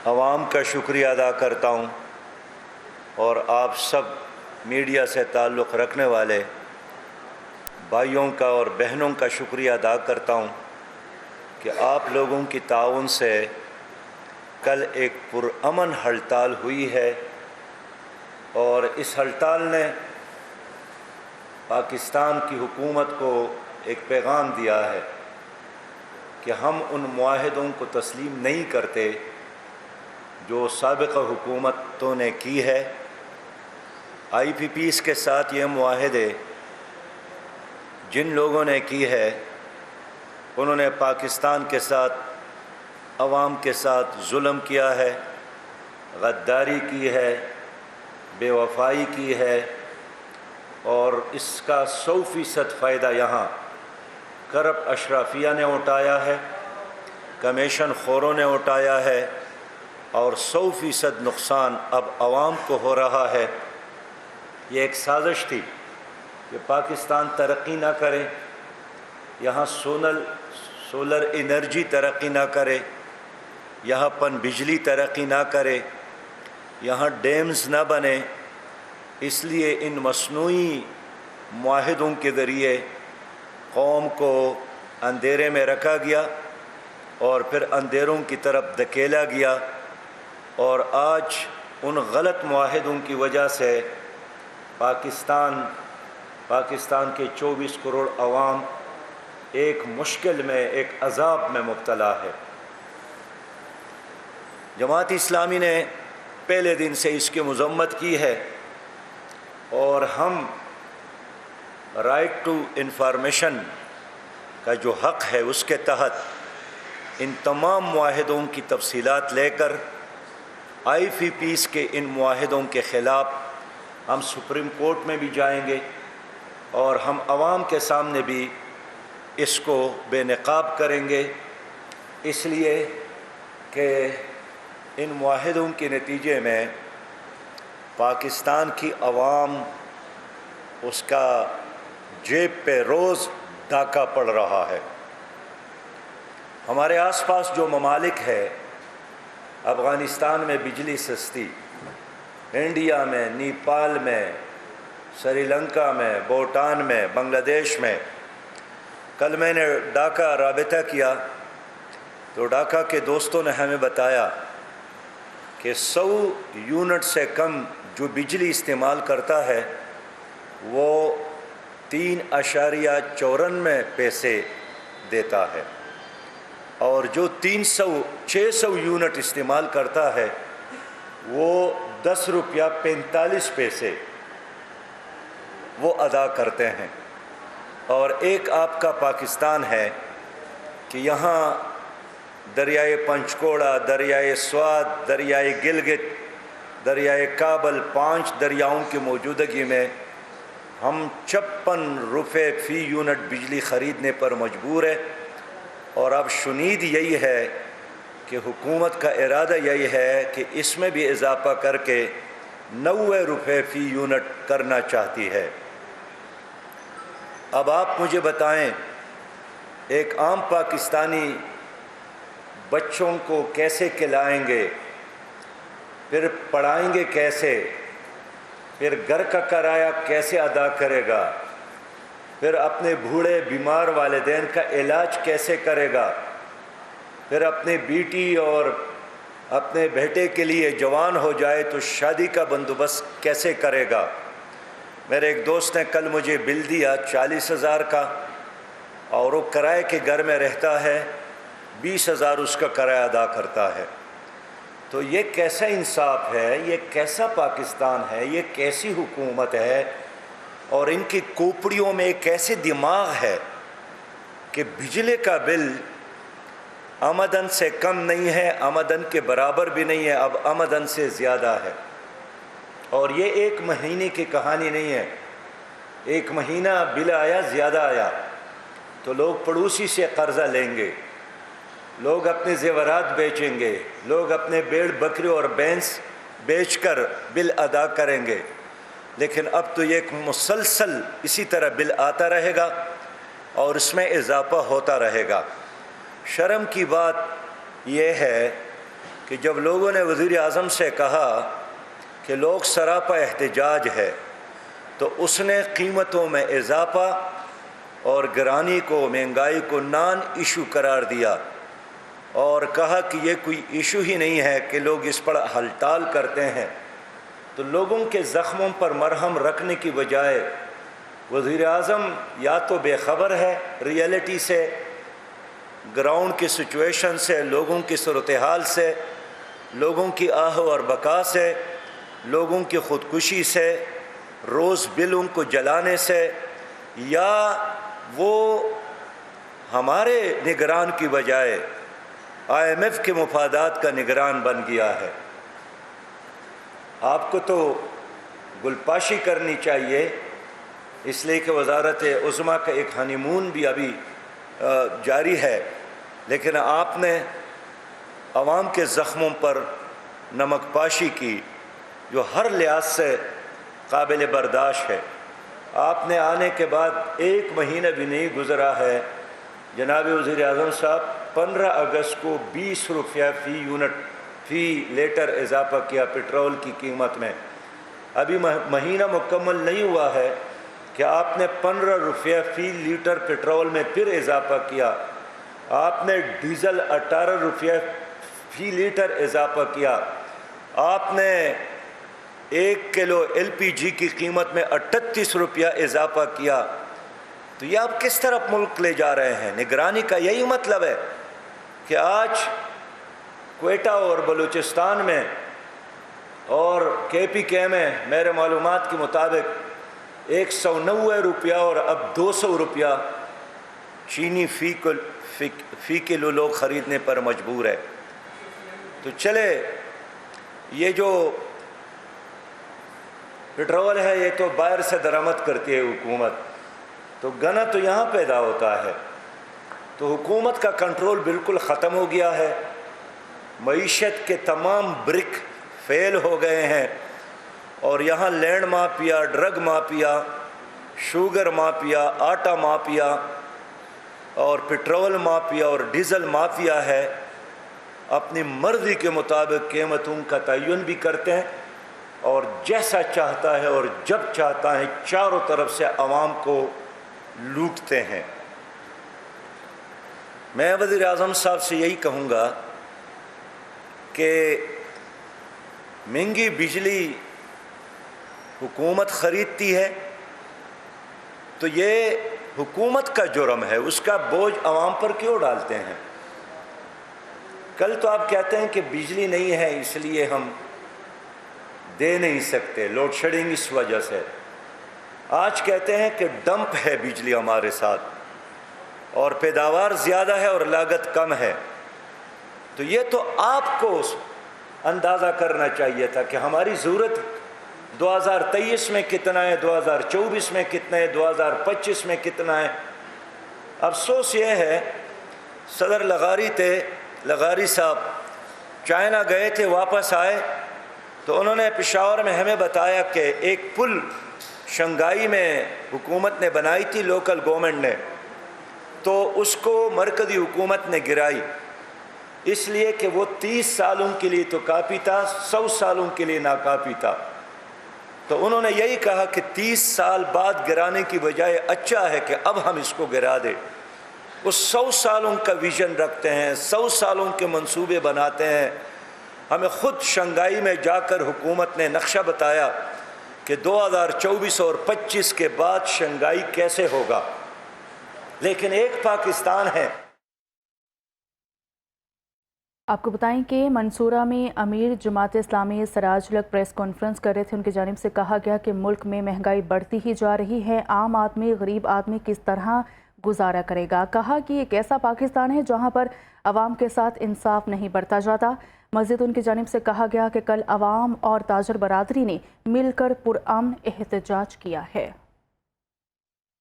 عوام کا شکریہ ادا کرتا ہوں اور آپ سب میڈیا سے تعلق رکھنے والے بھائیوں کا اور بہنوں کا شکریہ ادا کرتا ہوں کہ آپ لوگوں کی تعاون سے کل ایک پرامن ہڑتال ہوئی ہے، اور اس ہڑتال نے پاکستان کی حکومت کو ایک پیغام دیا ہے کہ ہم ان معاہدوں کو تسلیم نہیں کرتے جو سابقہ حکومتوں نے کی ہے۔ آئی پی پیز کے ساتھ یہ معاہدے جن لوگوں نے کی ہے انہوں نے پاکستان کے ساتھ، عوام کے ساتھ ظلم کیا ہے، غداری کی ہے، بے وفائی کی ہے، اور اس کا 100% فائدہ یہاں کرپٹ اشرافیہ نے اٹھایا ہے، کمیشن خوروں نے اٹھایا ہے، اور 100% نقصان اب عوام کو ہو رہا ہے۔ یہ ایک سازش تھی کہ پاکستان ترقی نہ کرے، یہاں سولر انرجی ترقی نہ کرے، یہاں پن بجلی ترقی نہ کرے، یہاں ڈیمز نہ بنے۔ اس لیے ان مصنوعی معاہدوں کے ذریعے قوم کو اندھیرے میں رکھا گیا اور پھر اندھیروں کی طرف دھکیلا گیا، اور آج ان غلط معاہدوں کی وجہ سے پاکستان کے 24 کروڑ عوام ایک مشکل میں، ایک عذاب میں مبتلا ہے۔ جماعت اسلامی نے پہلے دن سے اس کی مذمت کی ہے، اور ہم رائٹ ٹو انفارمیشن کا جو حق ہے اس کے تحت ان تمام معاہدوں کی تفصیلات لے کر آئی پی پیز کے ان معاہدوں کے خلاف ہم سپریم کورٹ میں بھی جائیں گے، اور ہم عوام کے سامنے بھی اس کو بے نقاب کریں گے، اس لیے کہ ان معاہدوں کے نتیجے میں پاکستان کی عوام، اس کا جیب پہ روز ڈاکہ پڑ رہا ہے۔ ہمارے آس پاس جو ممالک ہے، افغانستان میں بجلی سستی، انڈیا میں، نیپال میں، سری لنکا میں، بھوٹان میں، بنگلہ دیش میں۔ کل میں نے ڈھاکہ رابطہ کیا تو ڈھاکہ کے دوستوں نے ہمیں بتایا کہ 100 یونٹ سے کم جو بجلی استعمال کرتا ہے وہ 3.94 پیسے دیتا ہے، اور جو 600 یونٹ استعمال کرتا ہے وہ 10 روپیہ 45 پیسے وہ ادا کرتے ہیں۔ اور ایک آپ کا پاکستان ہے کہ یہاں دریائے پنچکوڑا، دریائے سوات، دریائے گلگت، دریائے کابل، 5 دریاؤں کی موجودگی میں ہم 56 روپے فی یونٹ بجلی خریدنے پر مجبور ہے، اور اب شنید یہی ہے کہ حکومت کا ارادہ یہی ہے کہ اس میں بھی اضافہ کر کے 90 روپے فی یونٹ کرنا چاہتی ہے۔ اب آپ مجھے بتائیں، ایک عام پاکستانی بچوں کو کیسے کھلائیں گے، پھر پڑھائیں گے کیسے، پھر گھر کا کرایہ کیسے ادا کرے گا، پھر اپنے بوڑھے بیمار والدین کا علاج کیسے کرے گا، پھر اپنے بیٹی اور اپنے بیٹے کے لیے جوان ہو جائے تو شادی کا بندوبست کیسے کرے گا۔ میرے ایک دوست نے کل مجھے بل دیا 40,000 کا، اور وہ کرائے کے گھر میں رہتا ہے، 20,000 اس کا کرایہ ادا کرتا ہے۔ تو یہ کیسا انصاف ہے، یہ کیسا پاکستان ہے، یہ کیسی حکومت ہے، اور ان کی کوپڑیوں میں ایک ایسے دماغ ہے کہ بجلی کا بل آمدن سے کم نہیں ہے، آمدن کے برابر بھی نہیں ہے، اب آمدن سے زیادہ ہے۔ اور یہ ایک مہینے کی کہانی نہیں ہے، ایک مہینہ بل آیا، زیادہ آیا تو لوگ پڑوسی سے قرضہ لیں گے، لوگ اپنے زیورات بیچیں گے، لوگ اپنے بھیڑ بکری اور بھینس بیچ کر بل ادا کریں گے، لیکن اب تو یہ ایک مسلسل اسی طرح بل آتا رہے گا اور اس میں اضافہ ہوتا رہے گا۔ شرم کی بات یہ ہے کہ جب لوگوں نے وزیر اعظم سے کہا کہ لوگ سراپا احتجاج ہے تو اس نے قیمتوں میں اضافہ اور گرانی کو، مہنگائی کو نان ایشو قرار دیا اور کہا کہ یہ کوئی ایشو ہی نہیں ہے کہ لوگ اس پر ہلٹال کرتے ہیں، تو لوگوں کے زخموں پر مرہم رکھنے کی بجائے وزیر اعظم یا تو بے خبر ہے ریئلٹی سے، گراؤنڈ کی سچویشن سے، لوگوں کی صورتحال سے، لوگوں کی آہ اور بکا سے، لوگوں کی خودکشی سے، روز بلوں کو جلانے سے، یا وہ ہمارے نگران کی بجائے IMF کے مفادات کا نگران بن گیا ہے۔ آپ کو تو گلپاشی کرنی چاہیے، اس لیے کہ وزارت عظمیٰ کا ایک ہنی مون بھی ابھی جاری ہے، لیکن آپ نے عوام کے زخموں پر نمک پاشی کی جو ہر لحاظ سے قابل برداشت ہے۔ آپ نے آنے کے بعد 1 مہینہ بھی نہیں گزرا ہے، جناب وزیر اعظم صاحب 15 اگست کو 20 روپیہ فی یونٹ فی لیٹر اضافہ کیا پیٹرول کی قیمت میں۔ ابھی مہینہ مکمل نہیں ہوا ہے کہ آپ نے 15 روپیہ فی لیٹر پیٹرول میں پھر اضافہ کیا۔ آپ نے ڈیزل 18 روپیہ فی لیٹر اضافہ کیا۔ آپ نے 1 کلو LPG کی قیمت میں 38 روپیہ اضافہ کیا۔ تو یہ آپ کس طرف ملک لے جا رہے ہیں؟ نگرانی کا یہی مطلب ہے کہ آج کوئٹہ اور بلوچستان میں اور KPK میں میرے معلومات کے مطابق 190 روپیہ اور اب 200 روپیہ چینی فی کلو لوگ خریدنے پر مجبور ہے۔ تو چلے یہ جو پیٹرول ہے یہ تو باہر سے درآمد کرتی ہے حکومت، تو گنا تو یہاں پیدا ہوتا ہے، تو حکومت کا کنٹرول بالکل ختم ہو گیا ہے۔ معیشت کے تمام برک فیل ہو گئے ہیں، اور یہاں land mafia, drug mafia, sugar mafia, آٹا مافیا اور پیٹرول مافیا اور ڈیزل مافیا ہے، اپنی مرضی کے مطابق قیمتوں کا تعین بھی کرتے ہیں اور جیسا چاہتا ہے اور جب چاہتا ہے چاروں طرف سے عوام کو لوٹتے ہیں۔ میں وزیر اعظم صاحب سے یہی کہوں گا کہ مہنگی بجلی حکومت خریدتی ہے تو یہ حکومت کا جرم ہے، اس کا بوجھ عوام پر کیوں ڈالتے ہیں؟ کل تو آپ کہتے ہیں کہ بجلی نہیں ہے اس لیے ہم دے نہیں سکتے، لوڈ شیڈنگ اس وجہ سے۔ آج کہتے ہیں کہ ڈمپ ہے بجلی ہمارے ساتھ اور پیداوار زیادہ ہے اور لاگت کم ہے۔ تو یہ تو آپ کو اندازہ کرنا چاہیے تھا کہ ہماری ضرورت 2023 میں کتنا ہے، 2024 میں کتنا ہے، 2025 میں کتنا ہے۔ افسوس یہ ہے صدر لغاری صاحب چائنا گئے تھے، واپس آئے تو انہوں نے پشاور میں ہمیں بتایا کہ ایک پل شنگھائی میں حکومت نے بنائی تھی، لوکل گورنمنٹ نے، تو اس کو مرکزی حکومت نے گرائی، اس لیے کہ وہ 30 سالوں کے لیے تو کافی تھا، 100 سالوں کے لیے ناکافی تھا۔ تو انہوں نے یہی کہا کہ 30 سال بعد گرانے کی بجائے اچھا ہے کہ اب ہم اس کو گرا دیں۔ وہ 100 سالوں کا ویژن رکھتے ہیں، 100 سالوں کے منصوبے بناتے ہیں۔ ہمیں خود شنگھائی میں جا کر حکومت نے نقشہ بتایا کہ 2024 اور 25 کے بعد شنگھائی کیسے ہوگا، لیکن ایک پاکستان ہے۔ آپ کو بتائیں کہ منصورہ میں امیر جماعت اسلامی سراج الحق پریس کانفرنس کر رہے تھے۔ ان کی جانب سے کہا گیا کہ ملک میں مہنگائی بڑھتی ہی جا رہی ہے، عام آدمی، غریب آدمی کس طرح گزارا کرے گا۔ کہا کہ ایک ایسا پاکستان ہے جہاں پر عوام کے ساتھ انصاف نہیں برتا جاتا۔ مزید ان کی جانب سے کہا گیا کہ کل عوام اور تاجر برادری نے مل کر پرامن احتجاج کیا ہے۔